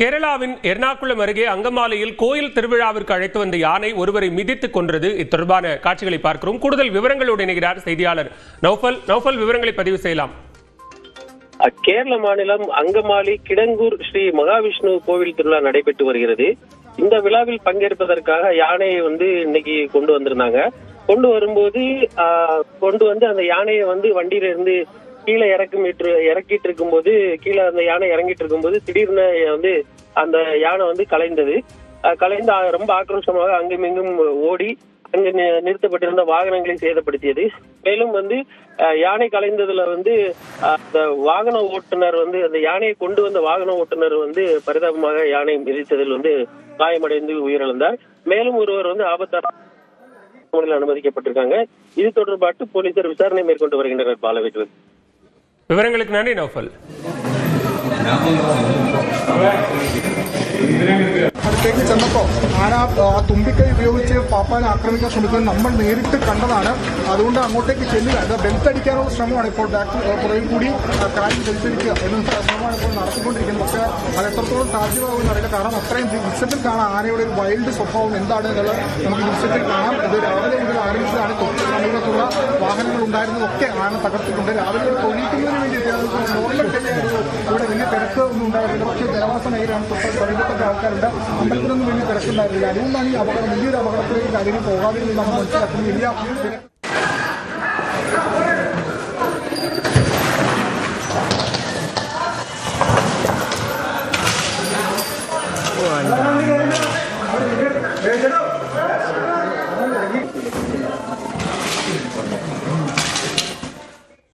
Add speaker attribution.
Speaker 1: கேரளாவின் எர்ணாகுளம் அருகே அங்கமாலையில் கோயில் திருவிழாவிற்கு அழைத்து வந்த யானை ஒருவரை மிதித்துக் கொன்றது. இத்தொடர்பான காட்சிகளை பார்க்கிறோம். கூடுதல் விவரங்களோடு இணைகிறார் செய்தியாளர் நௌஃபல். விவரங்களை பதிவு செய்யலாம்.
Speaker 2: கேரள மாநிலம் அங்கமாலி கிடங்கூர் ஸ்ரீ மகாவிஷ்ணு கோவில் திருவிழா நடைபெற்று வருகிறது. இந்த விழாவில் பங்கேற்பதற்காக யானையை இன்னைக்கு கொண்டு வந்திருந்தாங்க. கொண்டு வந்து அந்த யானையை வண்டியில இருந்து கீழே இறக்கிட்டு இருக்கும்போது அந்த யானை இறங்கிட்டு இருக்கும்போது திடீர்னு அந்த யானை கலைந்து ரொம்ப ஆக்ரோஷமாக அங்குமிங்கும் ஓடி அங்கு நிறுத்தப்பட்டிருந்த வாகனங்களை சேதப்படுத்தியது. மேலும் யானை கலைந்ததுல அந்த வாகன ஓட்டுநர் அந்த யானையை கொண்டு வந்த வாகன ஓட்டுநர் பரிதாபமாக யானை மிதித்ததில் காயமடைந்து உயிரிழந்தார். மேலும் ஒருவர் ஆபத்தான அனுமதிக்கப்பட்டிருக்காங்க. இது தொடர்பாக போலீசார் விசாரணை மேற்கொண்டு வருகின்றனர். பாலவேற்று
Speaker 1: விவரங்களுக்கு நன்றி நௌஃபல்.
Speaker 3: അടുത്തേക്ക് ചെന്നപ്പോൾ ആന തുമ്പിക്കൈ ഉപയോഗിച്ച് പാപ്പാനെ ആക്രമിക്കാൻ ശ്രമിക്കുന്നത് നമ്മൾ നേരിട്ട് കണ്ടതാണ്. അതുകൊണ്ട് അങ്ങോട്ടേക്ക് ചെല്ലുക, ബെൽറ്റ് അടിക്കാനുള്ള ശ്രമമാണ് ഇപ്പോൾ പുറകിൽ കൂടി കാര്യം ധരിച്ചിരിക്കുക എന്ന ശ്രമമാണ് ഇപ്പോൾ നടത്തിക്കൊണ്ടിരിക്കുന്നത്. പക്ഷേ അത് എത്രത്തോളം സാധ്യമാകുമെന്ന് അറിയില്ല. കാരണം അത്രയും ദൃശ്യത്തിൽ കാണാം ആനയുടെ ഒരു വൈൽഡ് സ്വഭാവം എന്താണ് എന്നുള്ളത് നമുക്ക് ദൃശ്യത്തിൽ കാണാം. ഇത് രാവിലെ മുതൽ ആരംഭിച്ചതാണ്. തൊട്ട് സമീപത്തുള്ള വാഹനങ്ങൾ ഉണ്ടായിരുന്നതൊക്കെ ആന തകർത്തിട്ടുണ്ട്. രാവിലെ തൊഴിക്കുന്നതിന് വേണ്ടിയിട്ട് നോർമൽ തന്നെയായിരുന്നു. ഇവിടെ വലിയ തിരക്ക് ഒന്നും ഉണ്ടായിരുന്നില്ല. പക്ഷേ ജനവാസ മേഖലയാണ്. തൊട്ട് സമീപത്തൊക്കെ ആൾക്കാരുണ്ട്. അമ്പലത്തിലൊന്നും വലിയ തിരക്കുണ്ടായിരുന്നില്ല. അതുകൊണ്ടാണ് ഈ അപകടം വലിയൊരു അപകടത്തിലേക്ക് കാര്യങ്ങൾ പോകാതെ നമ്മൾ മനസ്സിലാക്കുന്നത്. വലിയ